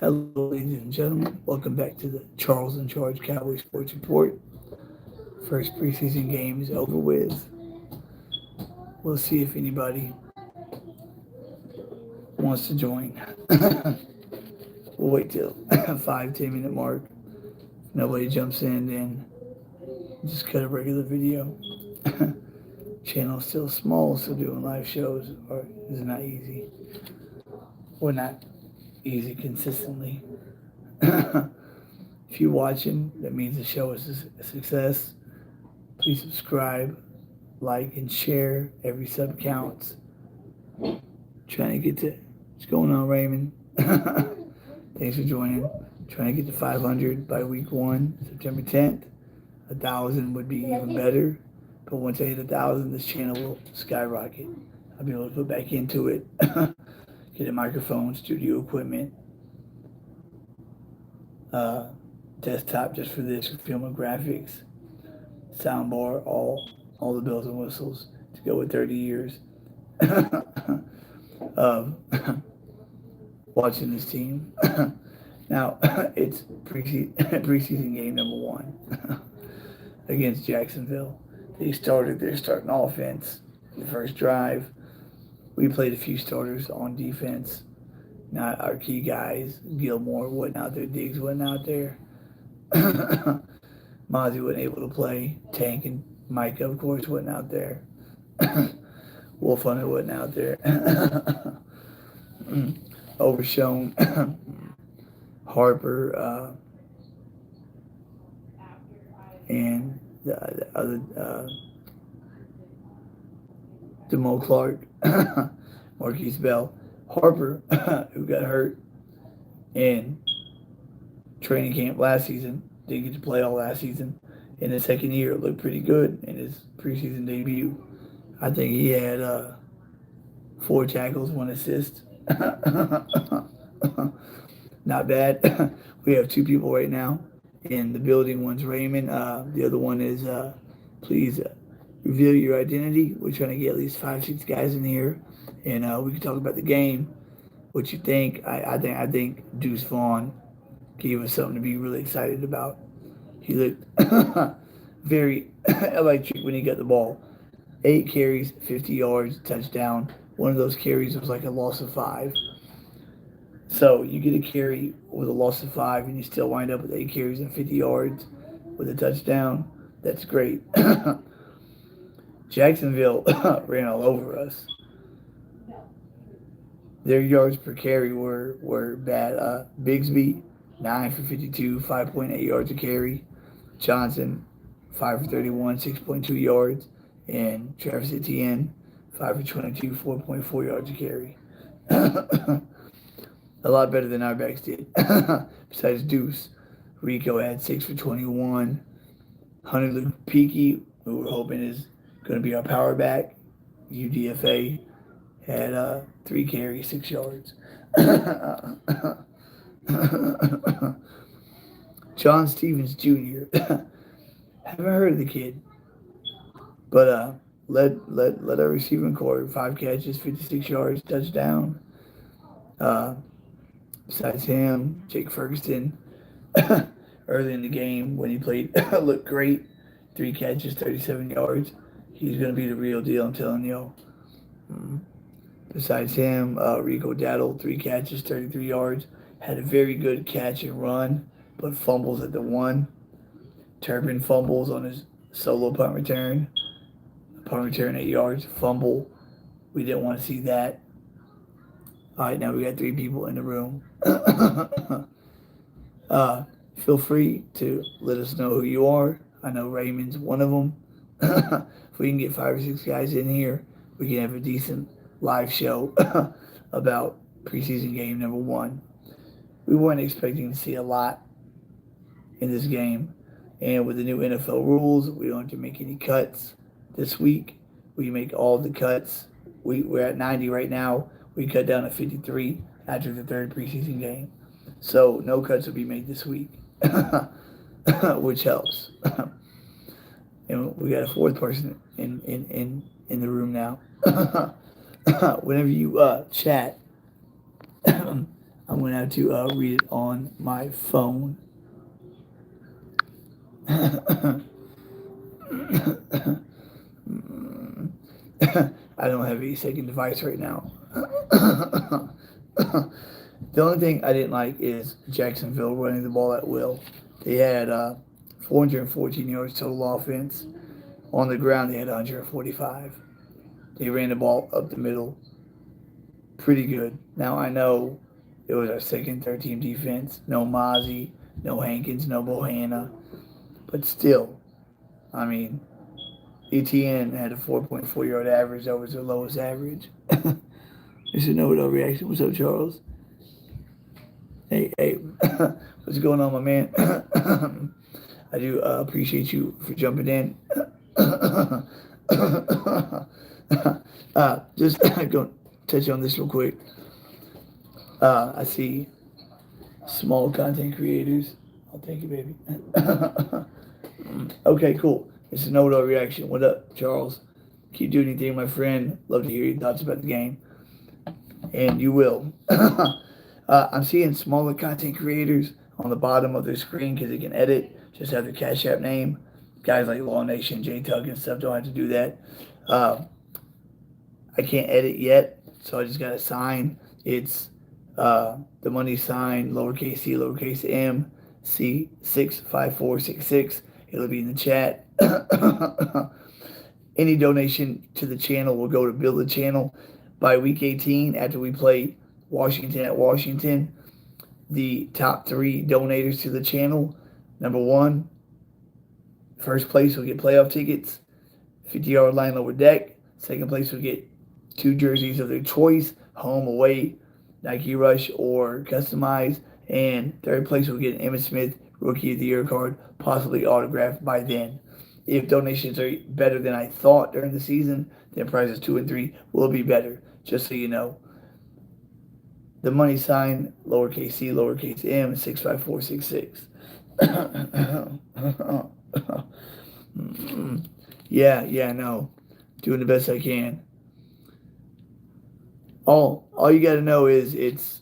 Hello, ladies and gentlemen. Welcome back to the Charles in Charge Cowboys Sports Report. First preseason game is over with. We'll see if anybody wants to join. We'll wait till 5-10 minute mark. If nobody jumps in, then just cut a regular video. Channel's still small, so doing live shows is not easy. Or not easy consistently. If you're watching, that means the show is a success. Please subscribe, like, and share. Every sub counts. Trying to get to what's going on, Raymond. Thanks for joining. Trying to get to 500 by week 1, September 10th. 1,000 would be even better. But once I hit 1,000, this channel will skyrocket. I'll be able to put back into it. Get a microphone, studio equipment, desktop just for this, for film and graphics, soundbar, all the bells and whistles to go with 30 years of watching this team. Now, it's preseason game number 1 against Jacksonville. They started their starting offense the first drive. We played a few starters on defense, not our key guys. Gilmore wasn't out there. Diggs wasn't out there. Mozzie wasn't able to play. Tank and Micah, of course, wasn't out there. Wolf Hunter wasn't out there. Overshown. Harper and the other Demo Clark, Marquise Bell. Harper, who got hurt in training camp last season, didn't get to play all last season. In his second year, looked pretty good in his preseason debut. I think he had 4 tackles, 1 assist. Not bad. We have 2 people right now in the building. One's Raymond. The other one is please reveal your identity. We're trying to get at least 5-6 guys in here, and we can talk about the game. What you think? I think Deuce Vaughn gave us something to be really excited about. He looked very electric when he got the ball. 8 carries, 50 yards, touchdown. One of those carries was like a loss of 5. So you get a carry with a loss of 5, and you still wind up with 8 carries and 50 yards with a touchdown. That's great. Jacksonville ran all over us. Their yards per carry were bad. Bigsby, 9 for 52, 5.8 yards a carry. Johnson, 5 for 31, 6.2 yards. And Travis Etienne, 5 for 22, 4.4 yards a carry. A lot better than our backs did. Besides Deuce, Rico had 6 for 21. Hunter looked peaky, who we're hoping is going to be our power back. UDFA had 3 carries, 6 yards. John Stevens Jr. Haven't heard of the kid, but led our receiving core, 5 catches, 56 yards, touchdown. Besides him, Jake Ferguson, early in the game when he played, looked great. 3 catches, 37 yards. He's going to be the real deal, I'm telling you. Besides him, Rico Daddle, 3 catches, 33 yards. Had a very good catch and run, but fumbles at the 1. Turpin fumbles on his solo punt return. Punt return 8 yards, fumble. We didn't want to see that. All right, now we got 3 people in the room. Feel free to let us know who you are. I know Raymond's one of them. If we can get 5 or 6 guys in here, we can have a decent live show about preseason game number 1. We weren't expecting to see a lot in this game. And with the new NFL rules, we don't have to make any cuts this week. We make all the cuts. We're at 90 right now. We cut down to 53 after the 3rd preseason game. So no cuts will be made this week, which helps. And we got a 4th person in the room now. Whenever you chat, I'm I'm going to have to read it on my phone. I don't have a second device right now. The only thing I didn't like is Jacksonville running the ball at will. They had 414 yards total offense. On the ground, they had 145. They ran the ball up the middle pretty good. Now, I know it was our second, third team defense. No Mozzie, no Hankins, no Bohanna. But still, I mean, ETN had a 4.4 yard average. That was their lowest average. There's a no reaction. What's up, Charles? Hey, what's going on, my man? I do appreciate you for jumping in. Just going to touch on this real quick. I see small content creators. Oh, thank you, baby. Okay, cool. It's a no reaction. What up, Charles? Keep doing anything, my friend. Love to hear your thoughts about the game. And you will. I'm seeing smaller content creators on the bottom of their screen because they can edit, just have their Cash App name. Guys like Law Nation, J Tug, and stuff don't have to do that. I can't edit yet, so I just got to sign. It's the money sign, lowercase c, lowercase m, C65466. It'll be in the chat. Any donation to the channel will go to build the channel. By week 18, after we play Washington at Washington, the top 3 donators to the channel, number 1, first place will get playoff tickets, 50-yard line lower deck. Second place will get 2 jerseys of their choice, home, away, Nike Rush, or customized. And third place will get an Emmitt Smith Rookie of the Year card, possibly autographed by then. If donations are better than I thought during the season, then prizes 2 and 3 will be better, just so you know. The money sign, lowercase c, lowercase m, 65466. Yeah, no. Doing the best I can. All you got to know is it's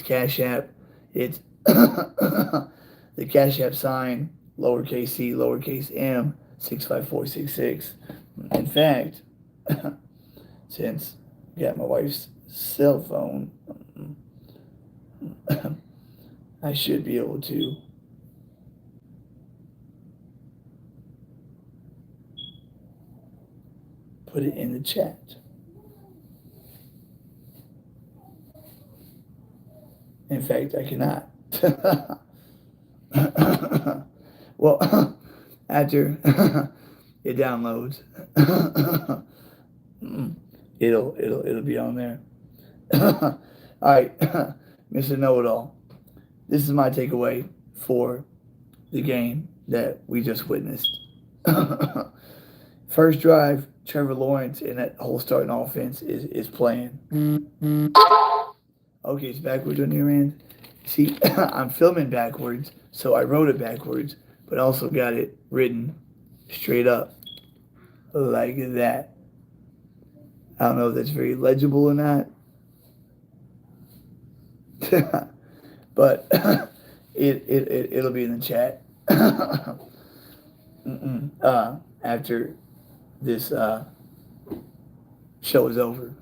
Cash App. It's the Cash App sign, lowercase c, lowercase m, 65466. In fact, since I got my wife's cell phone, I should be able to put it in the chat. In fact, I cannot. Well, after it downloads, it'll be on there. All right, Mr. Know-It-All. This is my takeaway for the game that we just witnessed. First drive, Trevor Lawrence and that whole starting offense is playing. Okay, it's backwards on your end. See, I'm filming backwards, so I wrote it backwards, but also got it written straight up like that. I don't know if that's very legible or not, but it'll be in the chat after this show is over.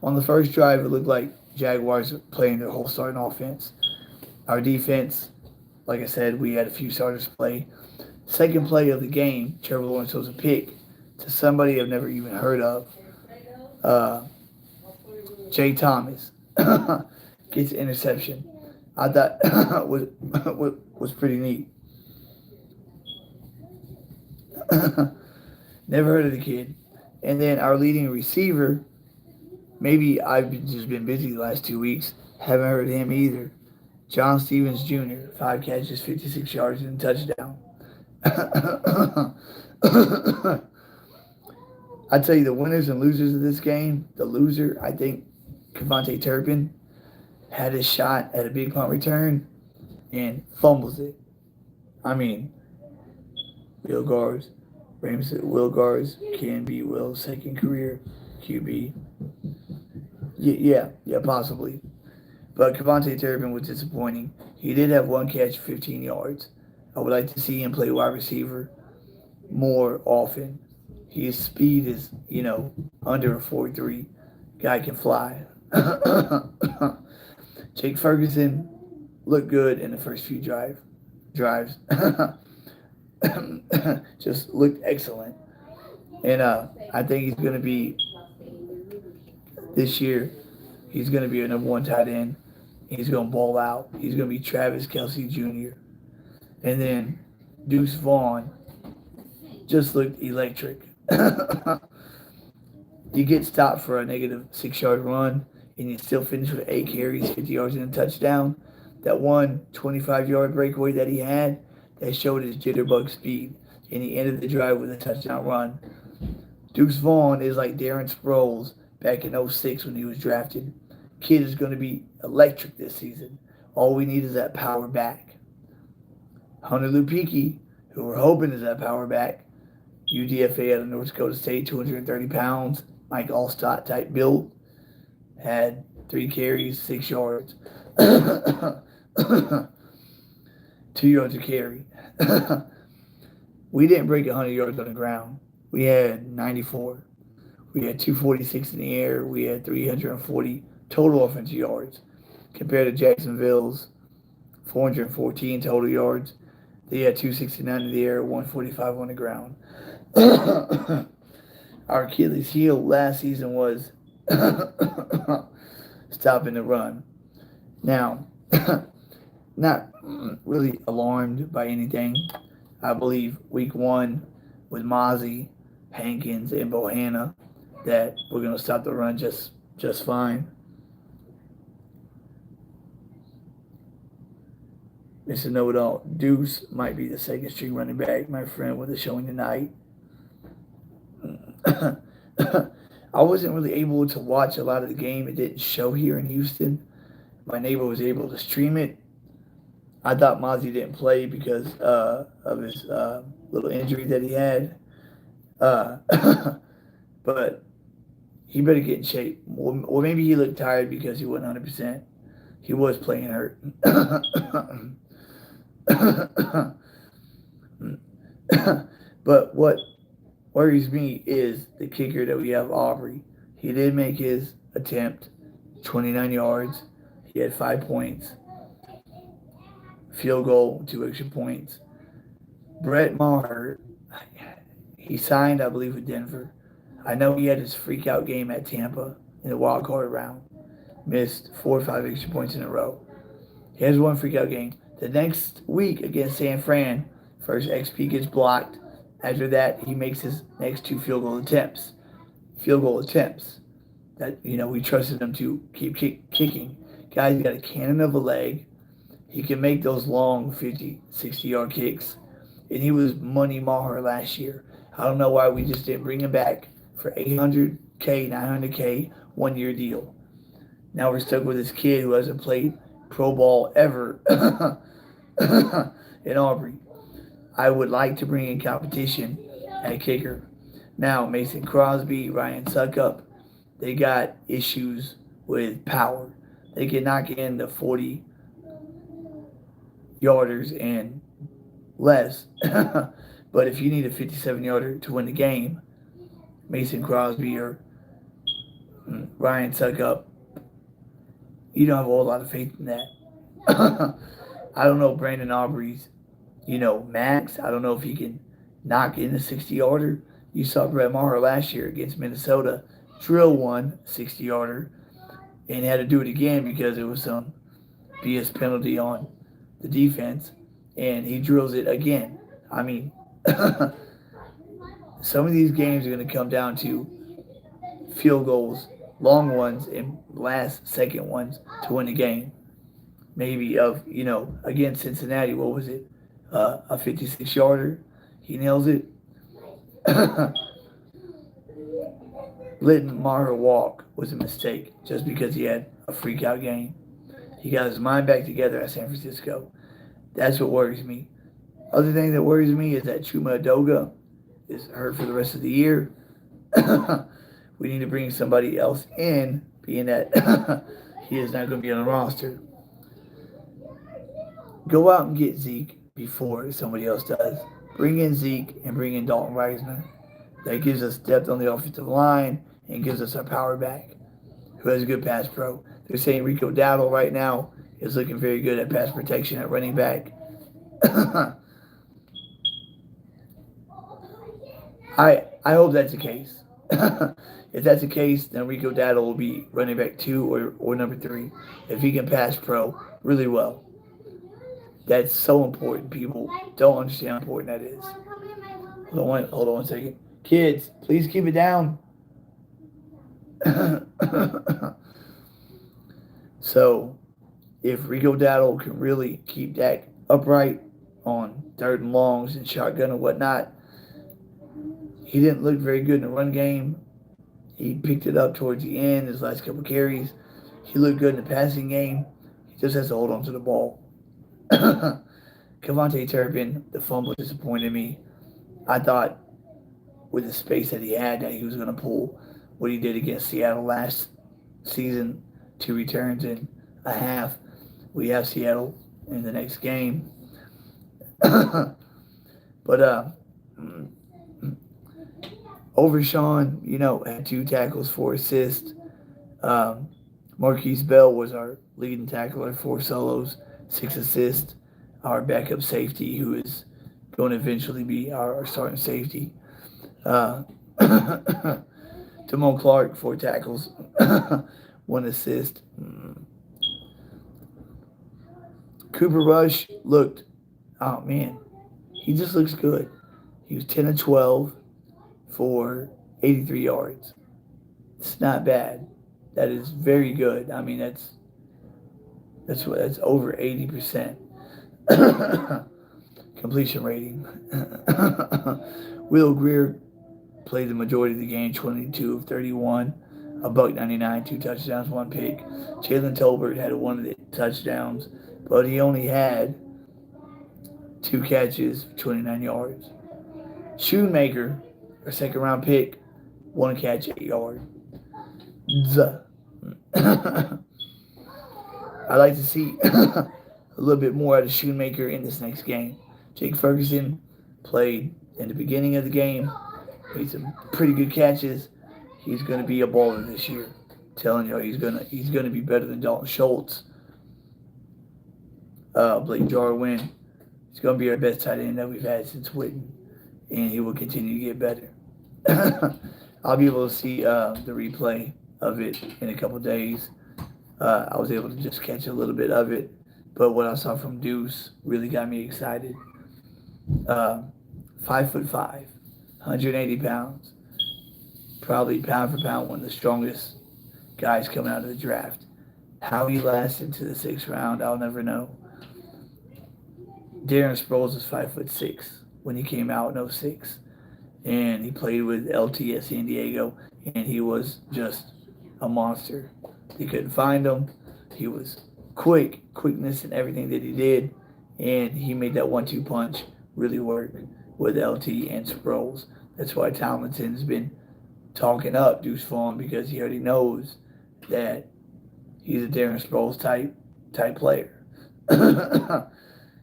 On the first drive, it looked like Jaguars playing their whole starting offense. Our defense, like I said, we had a few starters play. Second play of the game, Trevor Lawrence throws a pick to somebody I've never even heard of. Jay Thomas gets an interception. I thought was pretty neat. Never heard of the kid. And then our leading receiver, maybe I've just been busy the last 2 weeks. Haven't heard of him either. John Stevens Jr., 5 catches, 56 yards, and a touchdown. I tell you, the winners and losers of this game, the loser, I think Kevontae Turpin had his shot at a big punt return and fumbles it. I mean, Will Gars can be Will's second career QB. Yeah, possibly. But Cavante Turpin was disappointing. He did have one catch, 15 yards. I would like to see him play wide receiver more often. His speed is, under a 4.3. Guy can fly. Jake Ferguson looked good in the first few drives. Just looked excellent. And I think he's going to be, this year, he's going to be a number one tight end. He's going to ball out. He's going to be Travis Kelsey Jr. And then Deuce Vaughn just looked electric. You get stopped for a negative 6 yard run, and you still finish with 8 carries, 50 yards, and a touchdown. That one 25-yard breakaway that he had, that showed his jitterbug speed, and he ended the drive with a touchdown run. Deuce Vaughn is like Darren Sproles back in '06 when he was drafted. Kid is going to be electric this season. All we need is that power back. Hunter Lupicki, who we're hoping is that power back, UDFA out of North Dakota State, 230 pounds, Mike Allstott type build, had 3 carries, 6 yards, 2 yards a carry. We didn't break 100 yards on the ground. We had 94. We had 246 in the air. We had 340 total offensive yards compared to Jacksonville's 414 total yards. They had 269 in the air, 145 on the ground. Our Achilles heel last season was stopping the run. Now, not really alarmed by anything. I believe week 1 with Mozzie, Hankins, and Bohanna that we're going to stop the run just fine. Mr. Know-It-All, Deuce might be the second string running back, my friend, with a showing tonight. I wasn't really able to watch a lot of the game. It didn't show here in Houston. My neighbor was able to stream it. I thought Mozzie didn't play because of his little injury that he had. But he better get in shape. Or maybe he looked tired because he wasn't 100%. He was playing hurt. But what worries me is the kicker that we have, Aubrey. He did make his attempt, 29 yards. He had 5 points. Field goal, 2 extra points. Brett Maher, he signed, I believe, with Denver. I know he had his freak out game at Tampa in the wild card round. Missed 4 or 5 extra points in a row. He has one freak out game. The next week against San Fran, first XP gets blocked. After that, he makes his next 2 field goal attempts. That, we trusted him to keep kicking. Guy's got a cannon of a leg. He can make those long 50, 60-yard kicks. And he was money Maher last year. I don't know why we just didn't bring him back for $800K, $900K, 1-year deal. Now we're stuck with this kid who hasn't played pro ball ever in Aubrey. I would like to bring in competition at kicker. Now, Mason Crosby, Ryan Suckup, they got issues with power. They can knock in the 40 yarders and less. But if you need a 57-yarder to win the game, Mason Crosby or Ryan Suckup, you don't have a whole lot of faith in that. I don't know Brandon Aubrey's, max. I don't know if he can knock in a 60-yarder. You saw Brett Maher last year against Minnesota drill one 60-yarder and had to do it again because it was some BS penalty on the defense, and he drills it again. I mean, some of these games are going to come down to field goals, long ones, and last-second ones to win the game. Maybe against Cincinnati, what was it? A 56-yarder. He nails it. Letting Maher walk was a mistake just because he had a freak-out game. He got his mind back together at San Francisco. That's what worries me. Other thing that worries me is that Chuma Adoga is hurt for the rest of the year. We need to bring somebody else in being that he is not going to be on the roster. Go out and get Zeke before somebody else does. Bring in Zeke and bring in Dalton Reisner. That gives us depth on the offensive line and gives us our power back, who has a good pass pro. They're saying Rico Dowdle right now is looking very good at pass protection at running back. I hope that's the case. If that's the case, then Rico Dowdle will be running back 2 or number 3 if he can pass pro really well. That's so important. People don't understand how important that is. Hold on one second. Kids, please keep it down. So, if Rico Dowdle can really keep Dak upright on 3rd and longs and shotgun and whatnot, he didn't look very good in the run game. He picked it up towards the end, his last couple carries. He looked good in the passing game. He just has to hold on to the ball. Kevontae Turpin, the fumble disappointed me. I thought with the space that he had that he was going to pull what he did against Seattle last season, 2 returns in a half. We have Seattle in the next game. But Overshawn, had 2 tackles, 4 assists. Marquise Bell was our leading tackler, 4 solos, 6 assists. Our backup safety, who is going to eventually be our starting safety. Damone Clark, 4 tackles, 1 assist. Cooper Rush looked, oh man, he just looks good. He was 10 of 12 for 83 yards. It's not bad. That is very good. I mean, that's over 80% completion rating. Will Greer played the majority of the game, 22 of 31, $1.99, 2 touchdowns, 1 pick. Jalen Tolbert had 1 of the touchdowns, but he only had 2 catches, 29 yards. Shoemaker, our 2nd-round pick, 1 catch, 8 yards. I'd like to see a little bit more out of Shoemaker in this next game. Jake Ferguson played in the beginning of the game, made some pretty good catches. He's going to be a baller this year. I'm telling you, he's gonna be better than Dalton Schultz. Blake Jarwin. He's going to be our best tight end that we've had since Witten, and he will continue to get better. I'll be able to see the replay of it in a couple days. I was able to just catch a little bit of it, but what I saw from Deuce really got me excited. 5'5", 180 pounds, probably pound for pound one of the strongest guys coming out of the draft. How he lasted to the 6th round, I'll never know. Darren Sproles was 5'6" when he came out in 06, and he played with LT at San Diego, and he was just a monster. They couldn't find him. He was quickness in everything that he did, and he made that 1-2 punch really work with LT and Sproles. That's why Tomlinson's been talking up Deuce Vaughn, because he already knows that he's a Darren Sproles type player.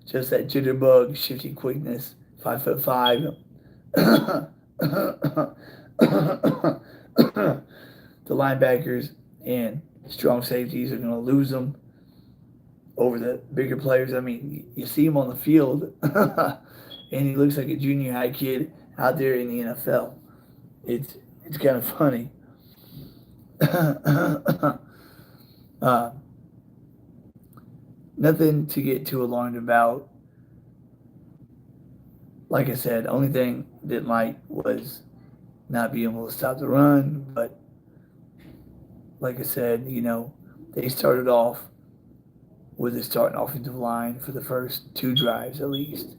Just that jitterbug, shifty quickness, 5'5". The linebackers and strong safeties are going to lose them over the bigger players. I mean, you see him on the field, and he looks like a junior high kid out there in the NFL. It's kind of funny. Nothing to get too alarmed about. Like I said, the only thing I didn't like was not being able to stop the run. But like I said, they started off with a starting offensive line for the first 2 drives at least.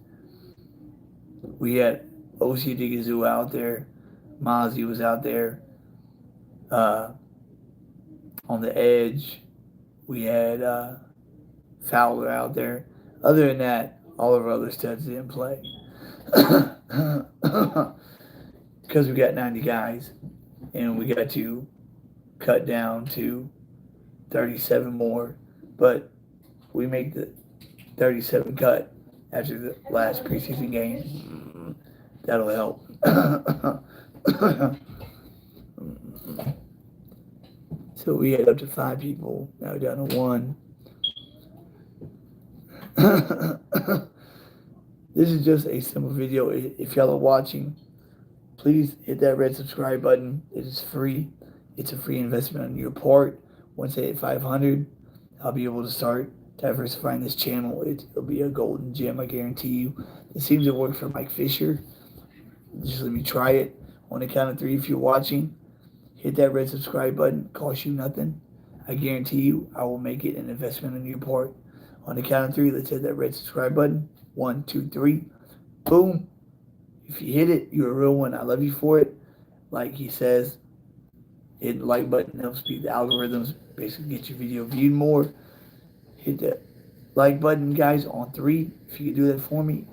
We had O.C. Digazoo out there. Mozzie was out there. On the edge, we had Fowler out there. Other than that, all of our other studs didn't play. Because we got 90 guys, and we got to cut down to 37 more, but we make the 37 cut after the last preseason game. That'll help. So we had up to 5 people. Now we're down to 1. This is just a simple video. If y'all are watching, please hit that red subscribe button. It is free. It's a free investment on your part. Once I hit 500, I'll be able to start diversifying this channel. It'll be a golden gem, I guarantee you. It seems to work for Mike Fisher. Just let me try it. On the count of 3, if you're watching, hit that red subscribe button. Costs you nothing. I guarantee you I will make it an investment on your part. On the count of 3, let's hit that red subscribe button. 1, 2, 3. Boom. If you hit it, you're a real one. I love you for it. Like he says, hit the like button helps beat the algorithms, basically get your video viewed more. Hit that like button, guys, on 3. If you could do that for me,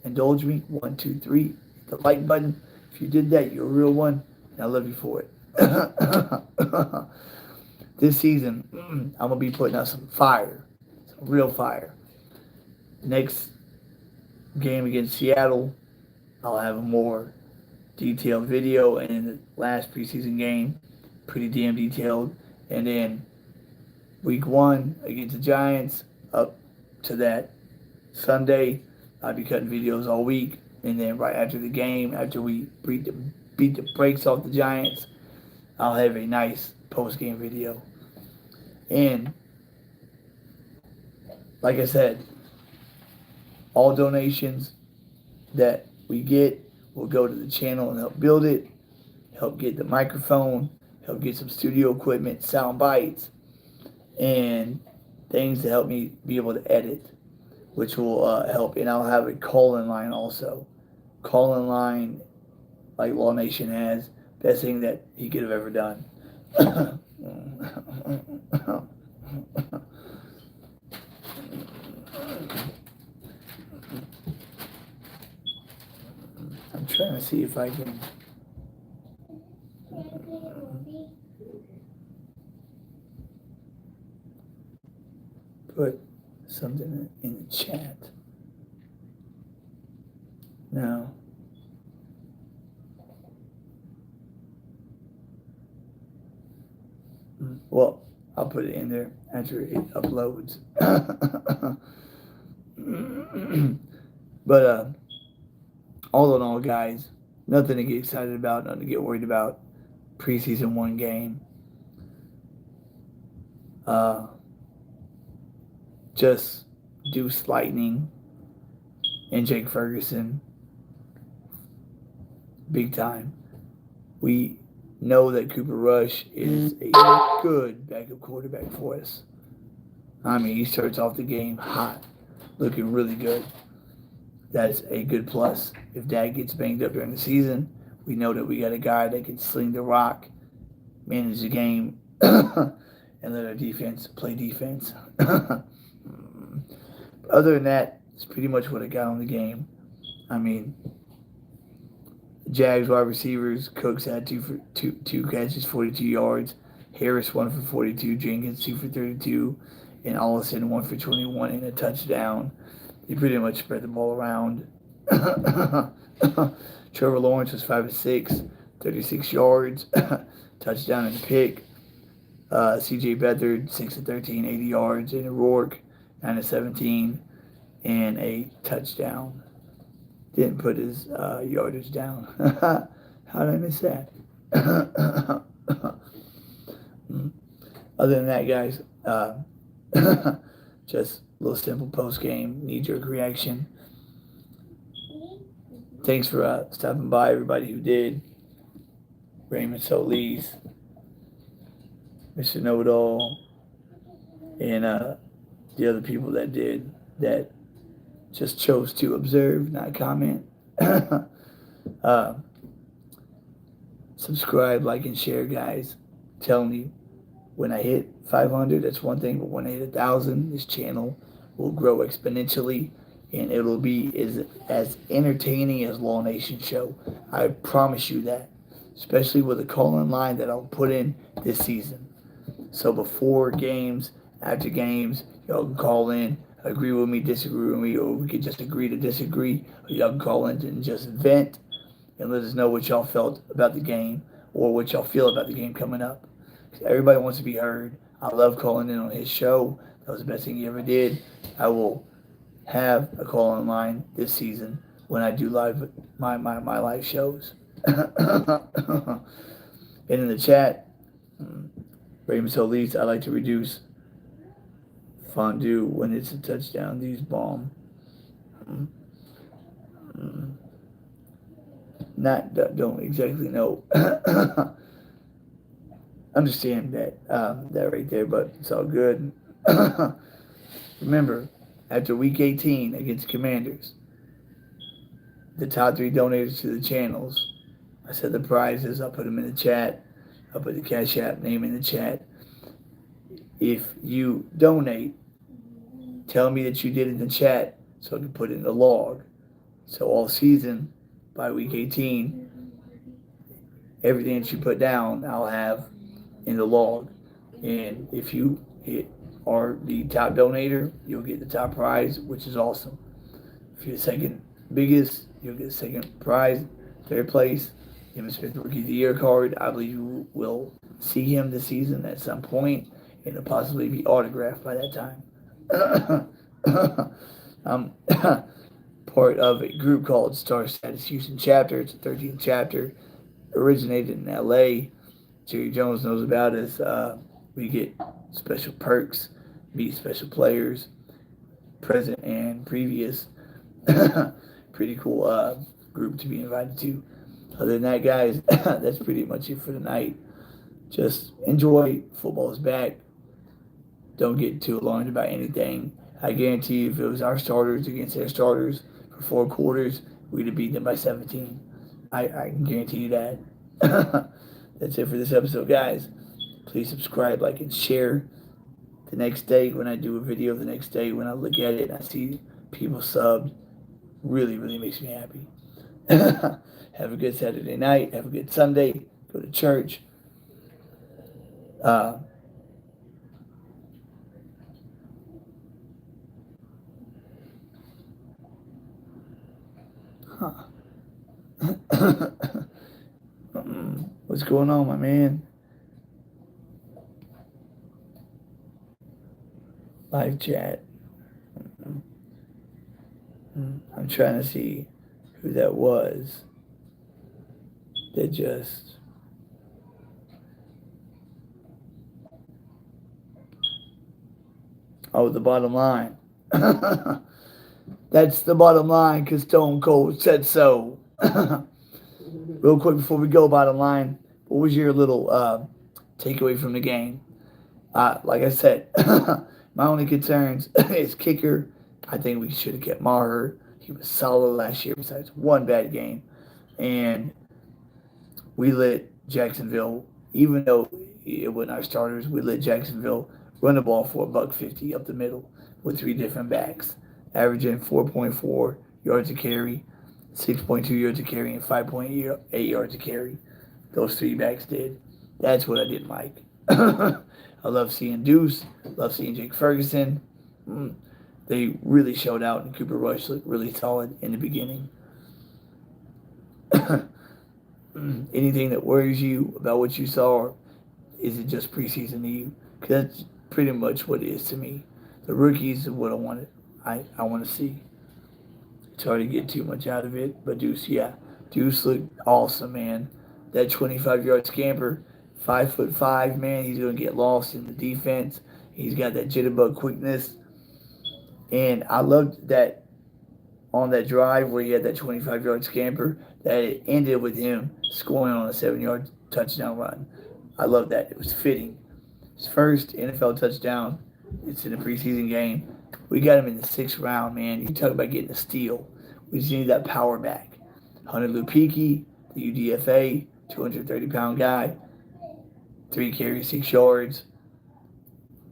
indulge me. 1, 2, 3. Hit the like button. If you did that, you're a real one, and I love you for it. This season, I'm going to be putting out some fire, some real fire. Next game against Seattle, I'll have a more detailed video, and in the last preseason game, pretty damn detailed. And then week 1 against the Giants, up to that Sunday, I'll be cutting videos all week. And then right after the game, after we beat the brakes off the Giants, I'll have a nice post-game video. And like I said, all donations that we get will go to the channel and help build it, help get the microphone, help get some studio equipment, sound bites, and things to help me be able to edit, which will help. And I'll have a call-in line also. Call-in line like Law Nation has. Best thing that he could have ever done. I'm trying to see if I can put something in the chat. Now, well, I'll put it in there after it uploads. But all in all, guys, nothing to get excited about, nothing to get worried about. Preseason 1 game. Just Deuce Lightning and Jake Ferguson. Big time. We know that Cooper Rush is a good backup quarterback for us. I mean, he starts off the game hot, looking really good. That's a good plus. If Dak gets banged up during the season, we know that we got a guy that can sling the rock, manage the game, and let our defense play defense. Other than that, it's pretty much what I got on the game. I mean, Jags wide receivers, Cooks had two catches, 42 yards. Harris 1 for 42, Jenkins 2 for 32, and Allison 1 for 21 and a touchdown. They pretty much spread the ball around. Trevor Lawrence was 5 for 6, 36 yards, touchdown and a pick. C.J. Beathard 6 for 13, 80 yards, and O'Rourke 9 for 17 and a touchdown. Didn't put his yardage down. How did I miss that? Other than that, guys, just a little simple post-game, knee-jerk reaction. Thanks for stopping by, everybody who did. Raymond Solis, Mr. Know-It-All, and the other people that did, that just chose to observe, not comment. Subscribe, like, and share, guys. Telling you, when I hit 500, that's one thing, but when I hit 1,000, this channel will grow exponentially, and it'll be as entertaining as Law Nation show. I promise you that, especially with the call-in line that I'll put in this season. So before games, after games, y'all can call in, agree with me, disagree with me, or we could just agree to disagree. Or y'all can call in and just vent and let us know what y'all felt about the game or what y'all feel about the game coming up. 'Cause everybody wants to be heard. I love calling in on his show. That was the best thing he ever did. I will have a call online this season when I do my live shows. And in the chat, Raymond Solis, I like to reduce fondue when it's a touchdown. These bomb. Not don't exactly know. Understand that right there, but it's all good. Remember, after week 18 against Commanders, the top 3 donators to the channels, I said the prizes. I'll put them in the chat. I'll put the Cash App name in the chat. If you donate, tell me that you did in the chat so I can put it in the log. So all season, by week 18, everything that you put down, I'll have in the log. And if you are the top donator, you'll get the top prize, which is awesome. If you're the second biggest, you'll get the second prize. Third place, Emmitt Smith Rookie of the Year card. I believe you will see him this season at some point, and it'll possibly be autographed by that time. I'm part of a group called Star Status Houston Chapter. It's a 13th chapter, originated in LA. Jerry Jones knows about us. We get special perks, meet special players, present and previous. Pretty cool group to be invited to. Other than that, guys, that's pretty much it for tonight. Just enjoy. Football is back. Don't get too alarmed about anything. I guarantee you, if it was our starters against their starters for 4 quarters, we'd have beat them by 17. I can guarantee you that. That's it for this episode, guys. Please subscribe, like, and share. The next day, when I do a video, the next day when I look at it and I see people subbed, really, really makes me happy. Have a good Saturday night. Have a good Sunday. Go to church. Huh. What's going on, my man? Live chat. I'm trying to see who that was that just... Oh, the bottom line. That's the bottom line because Stone Cold said so. Real quick before we go, bottom line, what was your little takeaway from the game? Like I said, my only concerns is kicker. I think we should have kept Maher. He was solid last year besides one bad game. And we let Jacksonville, even though it wasn't our starters, we let Jacksonville run the ball for $150 up the middle with 3 different backs, averaging 4.4 yards a carry, 6.2 yards a carry, and 5.8 yards a carry. Those 3 backs did. That's what I didn't like. I love seeing Deuce. Love seeing Jake Ferguson. They really showed out, and Cooper Rush looked really solid in the beginning. Anything that worries you about what you saw, or is it just preseason to you? Because that's pretty much what it is to me. The rookies are what I wanted. I want to see. It's hard to get too much out of it, but Deuce looked awesome, man. That 25-yard scamper, 5'5", man, he's going to get lost in the defense. He's got that jitterbug quickness. And I loved that on that drive where he had that 25-yard scamper, that it ended with him scoring on a 7-yard touchdown run. I love that. It was fitting. His first NFL touchdown. It's in a preseason game. We got him in the 6th round, man. You talk about getting a steal. We just need that power back. Hunter Lupiki, the UDFA, 230-pound guy, 3 carries, 6 yards.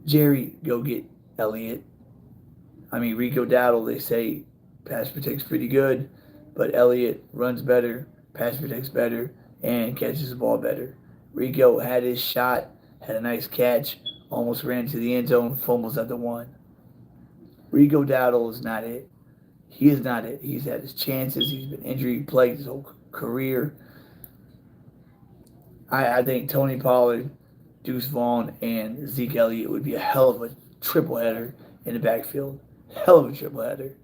Jerry, go get Elliott. Rico Dowdle, they say, pass protects pretty good, but Elliott runs better, pass protects better, and catches the ball better. Rico had his shot, had a nice catch almost ran to the end zone, fumbles at the 1. Rico Dowdle is not it. He is not it. He's had his chances. He's been injury plagued his whole career. I think Tony Pollard, Deuce Vaughn, and Zeke Elliott would be a hell of a triple header in the backfield. Hell of a triple header.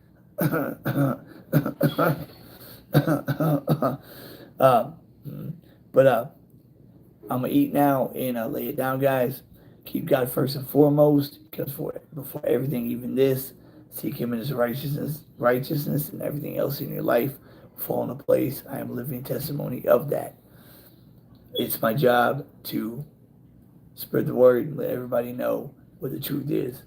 um, but I'm going to eat now and lay it down, guys. Keep God first and foremost, because before everything, even this, seek Him in His righteousness, and everything else in your life will fall into place. I am a living testimony of that. It's my job to spread the word and let everybody know what the truth is.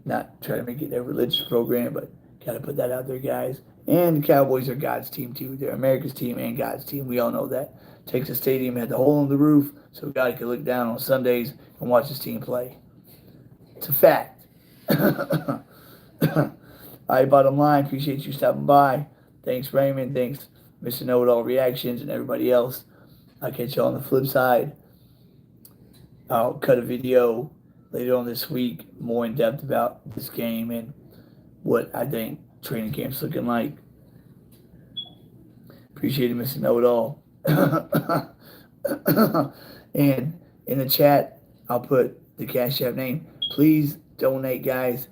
Not try to make it a religious program, but got to put that out there, guys. And the Cowboys are God's team, too. They're America's team and God's team. We all know that. Texas Stadium had the hole in the roof so God could look down on Sundays and watch his team play. It's a fact. All right, bottom line, appreciate you stopping by. Thanks, Raymond. Thanks, Mr. Know-It-All Reactions and everybody else. I'll catch you on the flip side. I'll cut a video later on this week more in depth about this game and what I think training camp's looking like. Appreciate it, Mr. Know-It-All. And in the chat, I'll put the Cash App name. Please donate, guys.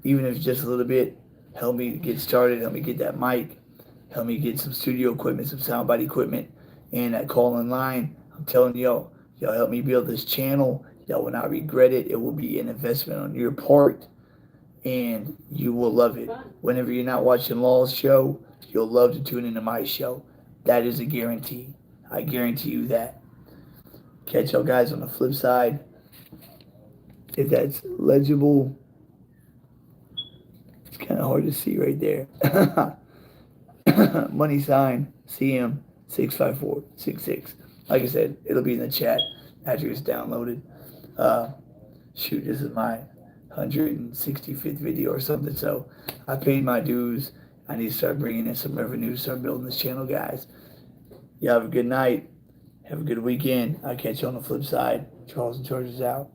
Even if it's just a little bit, help me get started. Help me get that mic. Help me get some studio equipment, some soundbite equipment, and that call-in line. I'm telling y'all help me build this channel. Y'all will not regret it. It will be an investment on your part, and you will love it. Whenever you're not watching Law's show, you'll love to tune into my show. That is a guarantee. I guarantee you that. Catch y'all guys on the flip side. If that's legible, it's kind of hard to see right there. Money sign CM65466. Like I said, it'll be in the chat after it's downloaded. Shoot, this is my 165th video or something, so I paid my dues. I need to start bringing in some revenue, start building this channel, guys. Y'all have a good night. Have a good weekend. I'll catch you on the flip side. Charles and Chargers out.